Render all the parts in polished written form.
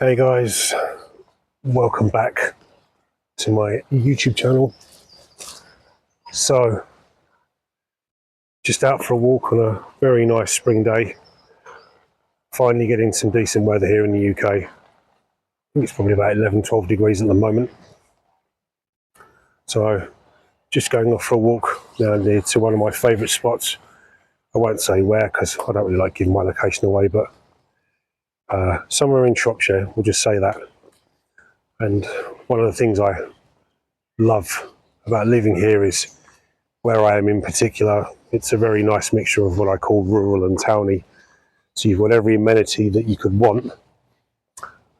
Hey guys, welcome back to my YouTube channel. So, just out for a walk on a very nice spring day. Finally getting some decent weather here in the UK. I think it's probably about 11-12 degrees at the moment. So, just going off for a walk down here to one of my favourite spots. I won't say where because I don't really like giving my location away, but somewhere in Shropshire, we'll just say that. And one of the things I love about living here is where I am in particular. It's a very nice mixture of what I call rural and towny. So you've got every amenity that you could want,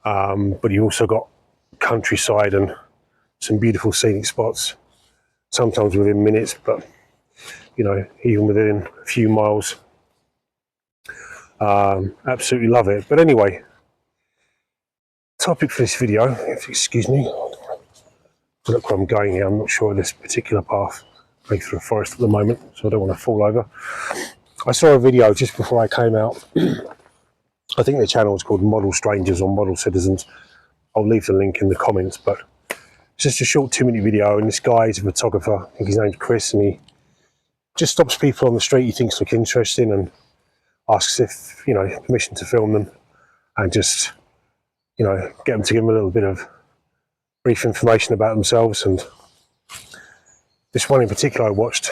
but you've also got countryside and some beautiful scenic spots, sometimes within minutes, but you know, even within a few miles. Absolutely love it. But anyway, topic for this video, if you excuse me, look where I'm going here. I'm not sure of this particular path. Going through a forest at the moment, so I don't want to fall over. I saw a video just before I came out. I think the channel is called Model Strangers or Model Citizens. I'll leave the link in the comments, but it's just a short 2-minute video, and this guy is a photographer. I think his name's Chris, and he just stops people on the street he thinks look interesting and asks if, you know, permission to film them, and just, you know, get them to give him a little bit of brief information about themselves. And this one in particular I watched,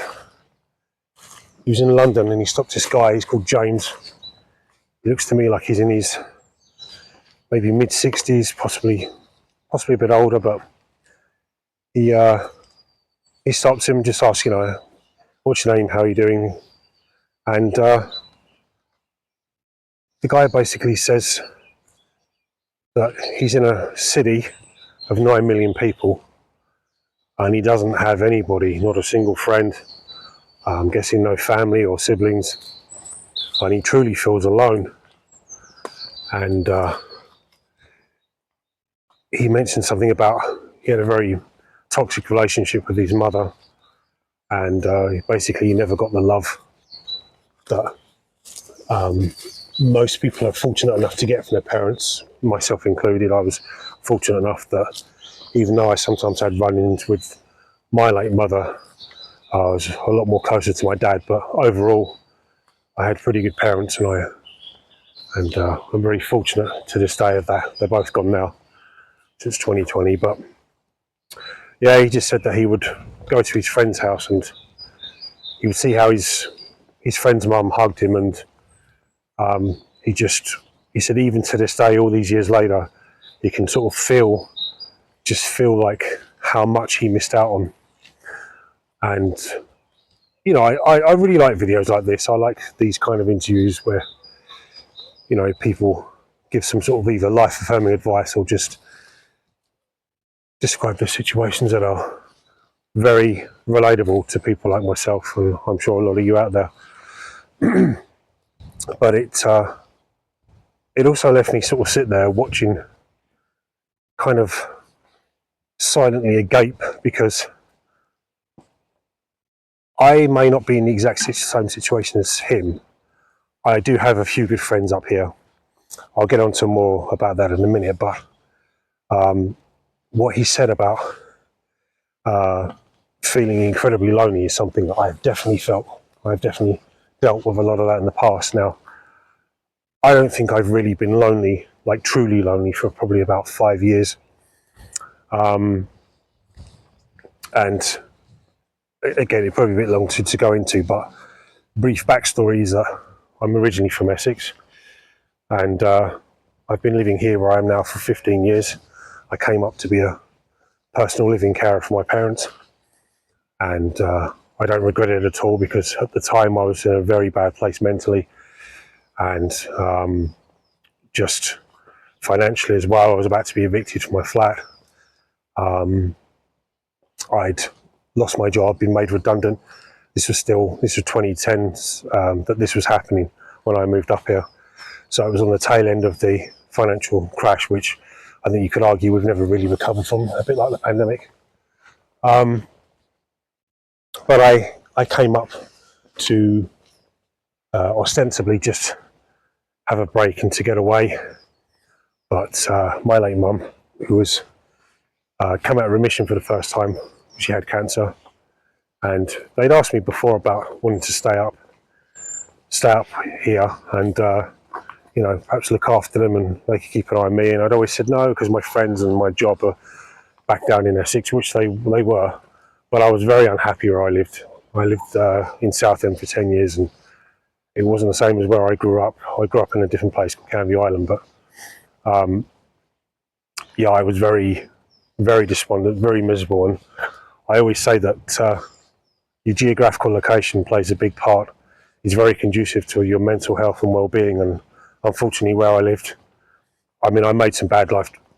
he was in London and he stopped this guy. He's called James. He looks to me like he's in his maybe mid-60s, possibly a bit older, but he stops him and just asks, you know, what's your name, how are you doing? And the guy basically says that he's in a city of 9 million people and he doesn't have anybody, not a single friend. I'm guessing no family or siblings, and he truly feels alone. And he mentioned something about he had a very toxic relationship with his mother, and basically he never got the love that most people are fortunate enough to get from their parents, myself included. I was fortunate enough that even though I sometimes had run-ins with my late mother, I was a lot more closer to my dad, but overall I had pretty good parents, and I'm very fortunate to this day of that. They're both gone now since 2020, but yeah, he just said that he would go to his friend's house and he would see how his friend's mum hugged him, and he said even to this day, all these years later, he can sort of feel like how much he missed out on. And you know, I really like videos like this. I like these kind of interviews where, you know, people give some sort of either life-affirming advice or just describe the situations that are very relatable to people like myself, and I'm sure a lot of you out there. But it also left me sort of sit there watching, kind of silently agape, because I may not be in the exact same situation as him. I do have a few good friends up here. I'll get on to more about that in a minute, but what he said about feeling incredibly lonely is something that I've definitely felt. I've definitely dealt with a lot of that in the past. Now, I don't think I've really been lonely, like truly lonely, for probably about 5 years. And again, it'd probably be a bit long to go into, but brief backstory is that I'm originally from Essex, and I've been living here where I am now for 15 years. I came up to be a personal living carer for my parents, and I don't regret it at all, because at the time I was in a very bad place mentally, and just financially as well. I was about to be evicted from my flat. I'd lost my job, been made redundant. This was 2010 that this was happening when I moved up here. So it was on the tail end of the financial crash, which I think you could argue we've never really recovered from, a bit like the pandemic. But I came up to ostensibly just have a break and to get away. But my late mum, who was come out of remission for the first time, she had cancer, and they'd asked me before about wanting to stay up here and you know, perhaps look after them and they could keep an eye on me. And I'd always said no, because my friends and my job are back down in Essex, which they were. But I was very unhappy where I lived. I lived in Southend for 10 years, and it wasn't the same as where I grew up. I grew up in a different place called Canvey Island, but yeah, I was very, very despondent, very miserable. And I always say that your geographical location plays a big part. It's very conducive to your mental health and well-being. And unfortunately, where I lived, I mean, I made some bad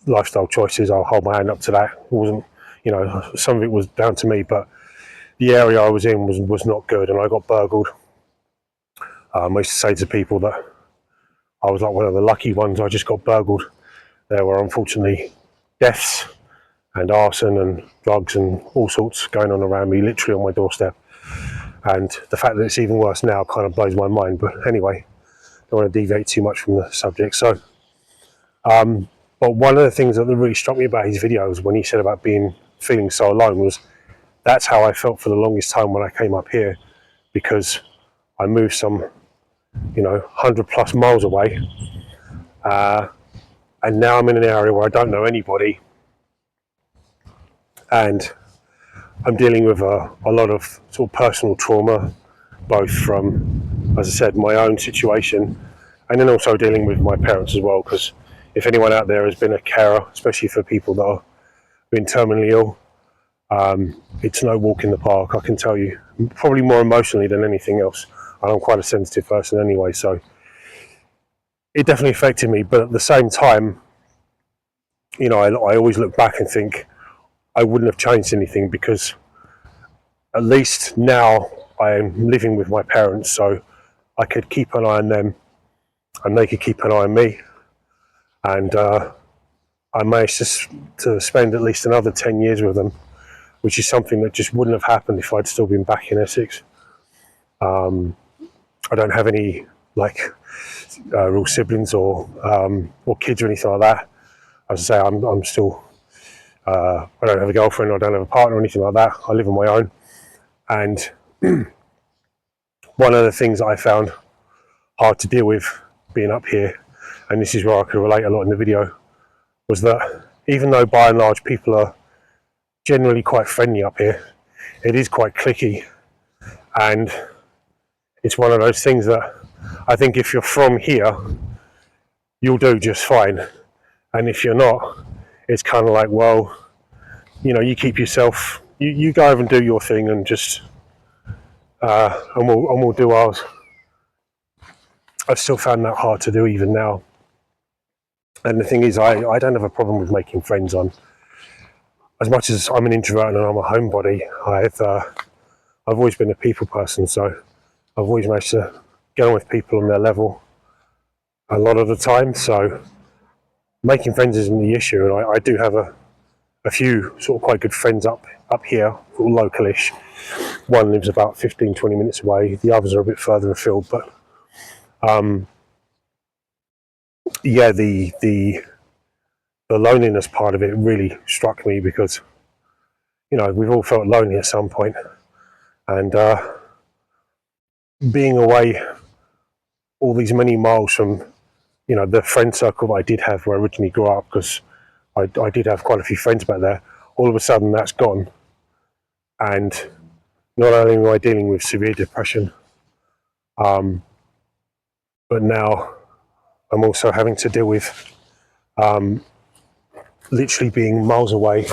lifestyle choices. I'll hold my hand up to that. It wasn't, you know, some of it was down to me, but the area I was in was not good, and I got burgled. I used to say to people that I was like one of the lucky ones. I just got burgled. There were unfortunately deaths and arson and drugs and all sorts going on around me, literally on my doorstep. And the fact that it's even worse now kind of blows my mind. But anyway, don't want to deviate too much from the subject. So, but one of the things that really struck me about his videos when he said about feeling so alone was that's how I felt for the longest time when I came up here, because I moved some, you know, 100+ miles away, and now I'm in an area where I don't know anybody, and I'm dealing with a lot of sort of personal trauma, both from, as I said, my own situation, and then also dealing with my parents as well, because if anyone out there has been a carer, especially for people that are been terminally ill, it's no walk in the park, I can tell you, probably more emotionally than anything else. And I'm quite a sensitive person anyway, so it definitely affected me. But at the same time, you know, I always look back and think I wouldn't have changed anything, because at least now I am living with my parents, so I could keep an eye on them and they could keep an eye on me. And I managed to spend at least another 10 years with them, which is something that just wouldn't have happened if I'd still been back in Essex. I don't have any like real siblings or kids or anything like that. As I say, I'm still, I don't have a girlfriend, I don't have a partner or anything like that. I live on my own. And one of the things that I found hard to deal with being up here, and this is where I could relate a lot in the video, was that even though by and large people are generally quite friendly up here, it is quite cliquey, and it's one of those things that I think if you're from here, you'll do just fine, and if you're not, it's kind of like, well, you know, you keep yourself, you go over and do your thing, and just and we'll do ours. I've still found that hard to do even now. And the thing is, I don't have a problem with making friends. As much as I'm an introvert and I'm a homebody, I've always been a people person, so I've always managed to get on with people on their level a lot of the time. So making friends isn't the issue, and I do have a few sort of quite good friends up here, localish. One lives about 15-20 minutes away, the others are a bit further afield, but yeah, the loneliness part of it really struck me, because, you know, we've all felt lonely at some point, and being away all these many miles from, you know, the friend circle that I did have where I originally grew up, because I did have quite a few friends back there, all of a sudden that's gone. And not only am I dealing with severe depression, but now I'm also having to deal with literally being miles away,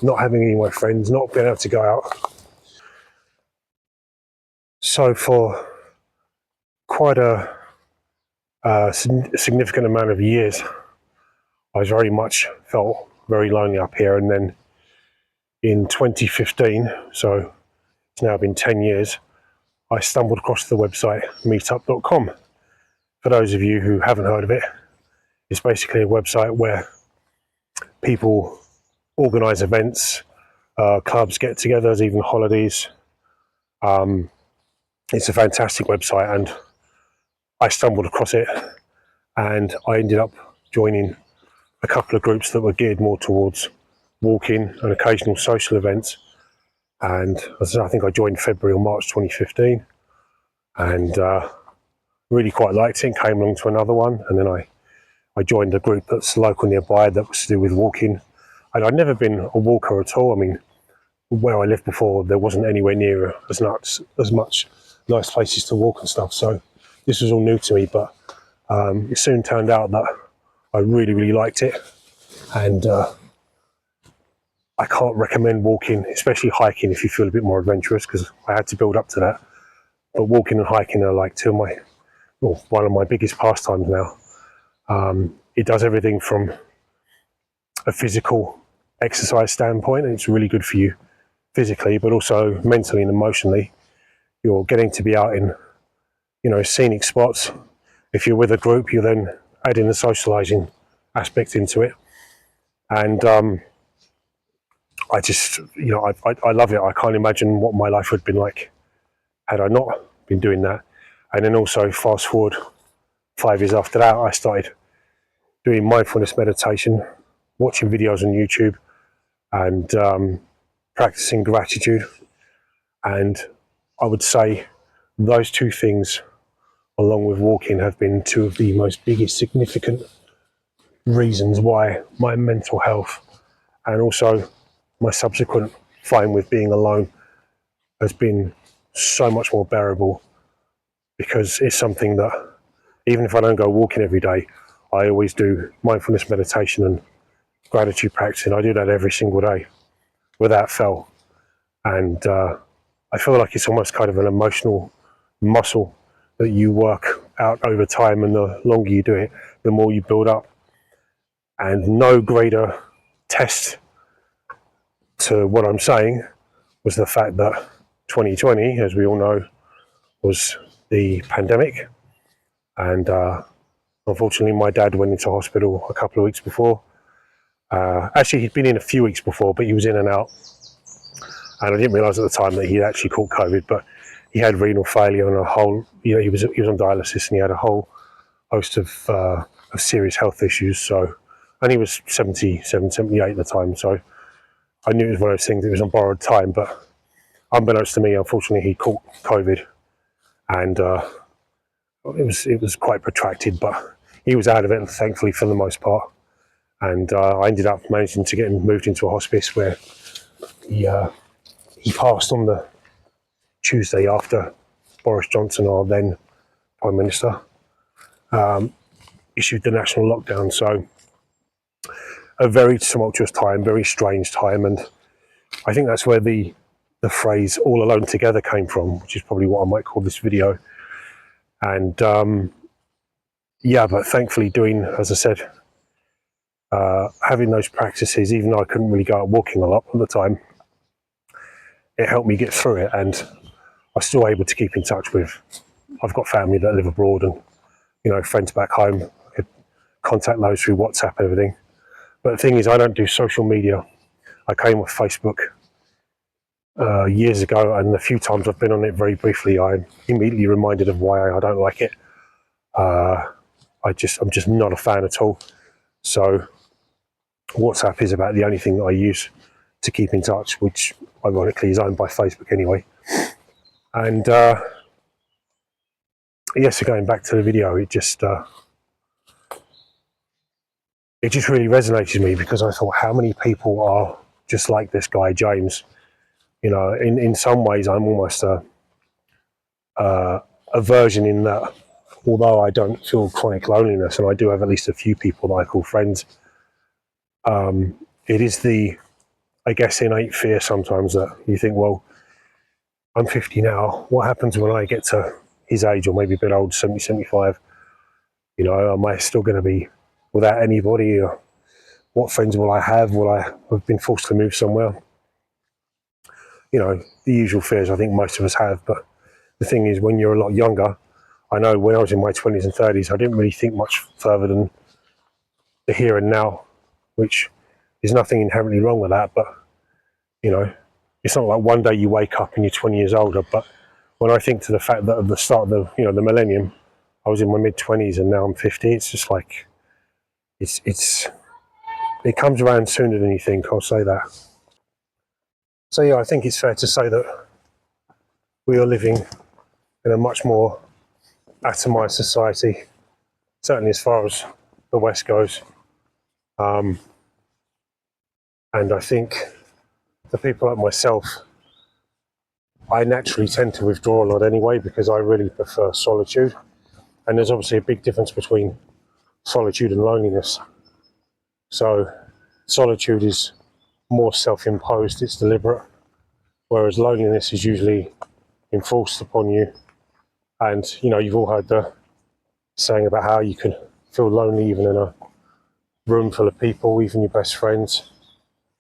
not having any of my friends, not being able to go out. So for quite a significant amount of years, I was very much felt very lonely up here. And then in 2015, so it's now been 10 years, I stumbled across the website meetup.com. For those of you who haven't heard of it, it's basically a website where people organise events, clubs, get-togethers, even holidays. It's a fantastic website, and I stumbled across it, and I ended up joining a couple of groups that were geared more towards walking and occasional social events. And as I think I joined February or March 2015, and really quite liked it. Came along to another one, and then I joined a group that's local nearby that was to do with walking. And I'd never been a walker at all. I mean, where I lived before, there wasn't anywhere near as much nice places to walk and stuff. So this was all new to me, but it soon turned out that I really liked it. And I can't recommend walking, especially hiking, if you feel a bit more adventurous, because I had to build up to that. But walking and hiking are like one of my biggest pastimes now. It does everything from a physical exercise standpoint, and it's really good for you physically, but also mentally and emotionally. You're getting to be out in, scenic spots. If you're with a group, you then add in the socializing aspect into it. And I just, I love it. I can't imagine what my life would have been like had I not been doing that. And then also fast forward 5 years after that, I started doing mindfulness meditation, watching videos on YouTube, and practicing gratitude. And I would say those two things, along with walking, have been two of the most biggest significant reasons why my mental health and also my subsequent fight with being alone has been so much more bearable, because it's something that even if I don't go walking every day, I always do mindfulness meditation and gratitude practice, and I do that every single day without fail. And I feel like it's almost kind of an emotional muscle that you work out over time, and the longer you do it, the more you build up. And no greater test to what I'm saying was the fact that 2020, as we all know, was the pandemic. And unfortunately, my dad went into hospital a couple of weeks before. Actually, he'd been in a few weeks before, but he was in and out. And I didn't realise at the time that he'd actually caught COVID, but he had renal failure and a whole, he was on dialysis, and he had a whole host of serious health issues. So, and he was 77, 78 at the time. So I knew it was one of those things that was on borrowed time, but unbeknownst to me, unfortunately, he caught COVID, and it was quite protracted, but he was out of it, thankfully, for the most part. And I ended up managing to get him moved into a hospice, where he passed on the Tuesday after Boris Johnson, our then Prime Minister, issued the national lockdown. So a very tumultuous time, very strange time. And I think that's where the phrase "all alone together" came from, which is probably what I might call this video. And but thankfully doing, as I said, having those practices, even though I couldn't really go out walking a lot at the time, it helped me get through it. And I'm still able to keep in touch with, I've got family that live abroad, and friends back home. I could contact those through WhatsApp and everything. But the thing is, I don't do social media. I came with Facebook years ago, and the few times I've been on it very briefly, I'm immediately reminded of why I don't like it. I'm just not a fan at all. So WhatsApp is about the only thing that I use to keep in touch, which ironically is owned by Facebook anyway. And so going back to the video, it just really resonated with me, because I thought, how many people are just like this guy, James? In some ways, I'm almost a version, in that, although I don't feel chronic loneliness, and I do have at least a few people that I call friends, it is the, I guess, innate fear sometimes that you think, well, I'm 50 now. What happens when I get to his age, or maybe a bit old, 70, 75? Am I still going to be without anybody? Or what friends will I have? Will I have been forced to move somewhere? The usual fears I think most of us have. But the thing is, when you're a lot younger, I know when I was in my 20s and 30s, I didn't really think much further than the here and now, which is nothing inherently wrong with that. But, it's not like one day you wake up and you're 20 years older. But when I think to the fact that at the start of the millennium, I was in my mid-20s and now I'm 50, it's just like, it's it comes around sooner than you think, I'll say that. So yeah, I think it's fair to say that we are living in a much more atomised society, certainly as far as the West goes. And I think for people like myself, I naturally tend to withdraw a lot anyway because I really prefer solitude. And there's obviously a big difference between solitude and loneliness. So solitude is more self-imposed, it's deliberate, whereas loneliness is usually enforced upon you. And, you know, you've all heard the saying about how you can feel lonely even in a room full of people, even your best friends.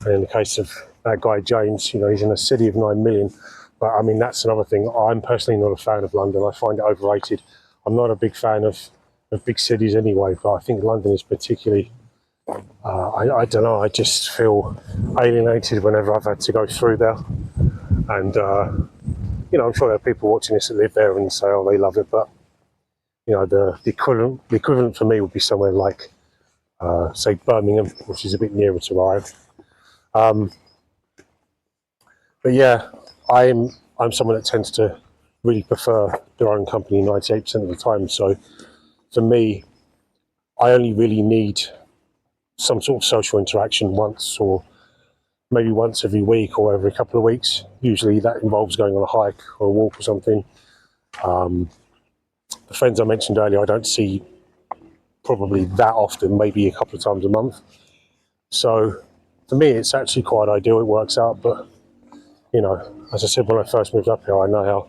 And in the case of that guy James, you know, he's in a city of 9 million. But I mean, that's another thing. I'm personally not a fan of London. I find it overrated. I'm not a big fan of big cities anyway, but I think London is particularly, I don't know, I just feel alienated whenever I've had to go through there. And, you know, I'm sure there are people watching this that live there and say, oh, they love it. But, you know, the equivalent for me would be somewhere like, say, Birmingham, which is a bit nearer to where I am. But yeah, I'm someone that tends to really prefer their own company 98% of the time. So for me, I only really need some sort of social interaction once or maybe once every week or every couple of weeks. Usually that involves going on a hike or a walk or something. The friends I mentioned earlier, I don't see probably that often, maybe a couple of times a month. So for me, it's actually quite ideal. It works out. But, you know, as I said, when I first moved up here, I know how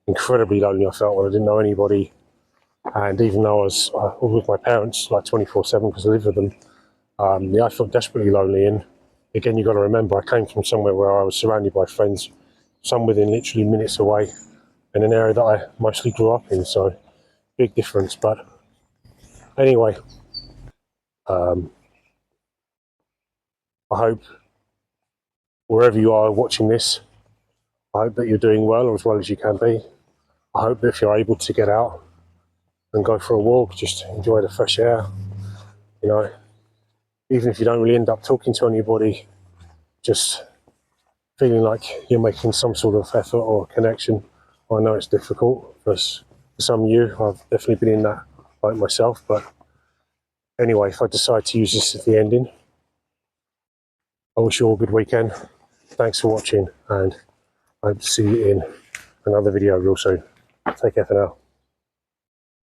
incredibly lonely I felt when I didn't know anybody. And even though I was with my parents like 24/7 because I lived with them, yeah, I felt desperately lonely. And again, you've got to remember, I came from somewhere where I was surrounded by friends, some within literally minutes away, in an area that I mostly grew up in. So big difference. But anyway, I hope wherever you are watching this, I hope that you're doing well as you can be. I hope that if you're able to get out and go for a walk, just enjoy the fresh air. You know, even if you don't really end up talking to anybody, just feeling like you're making some sort of effort or connection. I know it's difficult for some of you. I've definitely been in that like myself. But anyway, if I decide to use this as the ending, I wish you all a good weekend. Thanks for watching, and I hope to see you in another video real soon. Take care for now.